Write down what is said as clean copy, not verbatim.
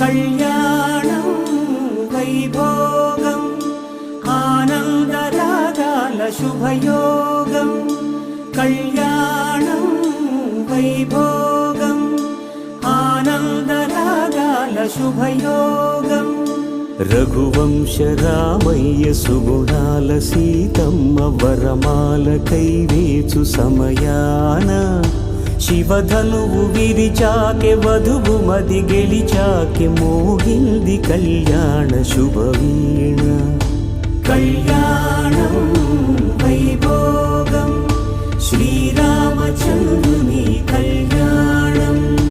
కళ్యాణం వైభోగం ఆనందరాగాల శుభయోగం కళ్యాణం వైభోగం ఆనందరాగాల శుభయోగం రఘువంశ రామయ్య సుగుణాల సీతమ్మ వరమాల కైవేచు సమయాన శివధనువు విరిచాకె వధువు మది గెలిచాకె మోగింది కళ్యాణ శుభవీణ కళ్యాణం వైభోగం శ్రీరామచంద్రుని కళ్యాణం